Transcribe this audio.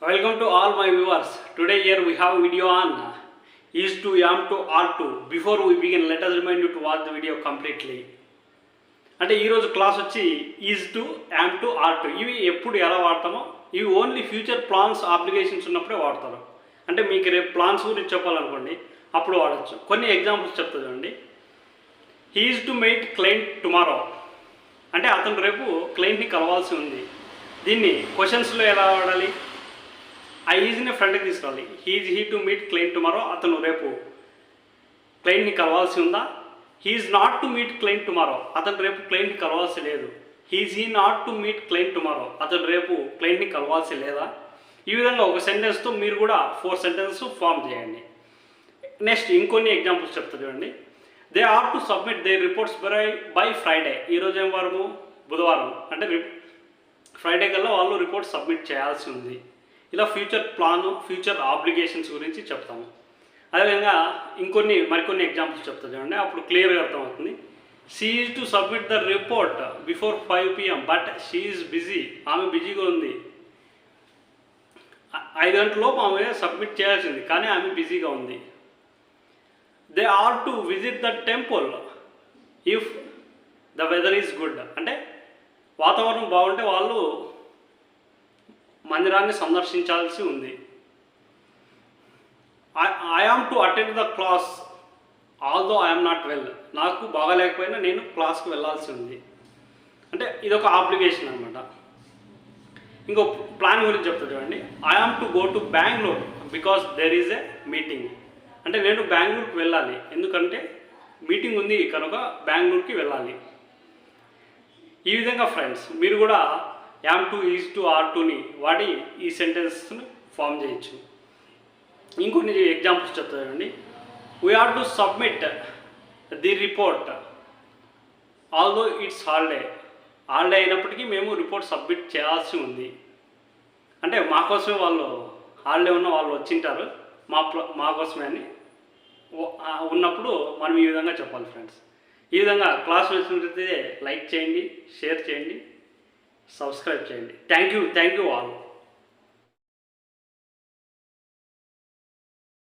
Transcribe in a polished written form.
Welcome to all my viewers. Today here we have a video on is to am to are to. Before we begin, let us remind you to watch the video completely. అంటే ఈరోజు class వచ్చి is to am to are to. ఇవి ఎప్పుడు ఎలా వాడతామో ఇవి only future plans applications ఉన్నప్పుడే వాడతారు. అంటే మీకు రేపు ప్లాన్స్ గురించి చెప్పాలనుకోండి అప్పుడు వాడచ్చు. కొన్ని ఎగ్జాంపుల్స్ చెప్తా చూడండి. He is to meet client tomorrow, అంటే అతను రేపు క్లయింట్ని కలవాల్సి ఉంది. దీన్ని క్వశ్చన్స్లో ఎలా వాడాలి? ఆ ఈజ్ని ఫ్రంట్కి తీసుకురావాలి. He to meet client tomorrow, అతను రేపు క్లయింట్ని కలవాల్సి ఉందా? He is not to meet client tomorrow, అతను రేపు క్లయింట్ని కలవాల్సి లేదు. He not to meet client tomorrow, అతను రేపు క్లయింట్ని కలవాల్సి లేదా? ఈ విధంగా ఒక సెంటెన్స్తో మీరు కూడా 4 సెంటెన్సెస్ ఫామ్ చేయండి. నెక్స్ట్ ఇంకొన్ని ఎగ్జాంపుల్స్ చెప్తా చూడండి. They are to submit they reports by Friday. ఈరోజు ఏం వారము? బుధవారం. అంటే ఫ్రైడే కల్లా వాళ్ళు రిపోర్ట్స్ సబ్మిట్ చేయాల్సి ఉంది. ఇలా ఫ్యూచర్ ప్లాను, ఫ్యూచర్ ఆబ్లిగేషన్స్ గురించి చెప్తాము. అదేవిధంగా మరికొన్ని ఎగ్జాంపుల్స్ చెప్తా చూడండి, అప్పుడు క్లియర్గా అర్థమవుతుంది. She is to submit the report before 5 PM but she is busy. ఆమె బిజీగా ఉంది. 5 గంటలలోపు ఆమె సబ్మిట్ చేయాల్సింది, కానీ ఆమె బిజీగా ఉంది. They are to visit the temple if the weather is good, అంటే వాతావరణం బాగుంటే వాళ్ళు మందిరాన్ని సందర్శించాల్సి ఉంది. I am to attend the class although I'm not well, నాకు బాగాలేకపోయినా నేను క్లాస్కి వెళ్ళాల్సి ఉంది. అంటే ఇదొక అప్లికేషన్ అనమాట. ఇంకో ప్లాన్ గురించి చెప్తా చూడండి. I am to go to Bengaluru because there is a meeting, అంటే నేను బెంగళూరుకి వెళ్ళాలి, ఎందుకంటే మీటింగ్ ఉంది కనుక బెంగళూరుకి వెళ్ళాలి. ఈ విధంగా ఫ్రెండ్స్ మీరు కూడా am to, is to, are టుని వాడి ఈ సెంటెన్స్ని ఫామ్ చేయొచ్చు. ఇంకొన్ని ఎగ్జాంపుల్స్ చెప్తా చూడండి. We are to submit the report although it's holiday. Holiday అయినప్పటికీ మేము రిపోర్ట్ సబ్మిట్ చేయాల్సి ఉంది. అంటే మా కోసమే వాళ్ళు హాలిడే ఉన్న వాళ్ళు వచ్చింటారు, మా కోసమే అని ఉన్నప్పుడు మనం ఈ విధంగా చెప్పాలి ఫ్రెండ్స్. ఈ విధంగా క్లాస్ వచ్చినట్లయితే లైక్ చేయండి, షేర్ చేయండి, సబ్స్క్రైబ్ చేయండి. Thank you all.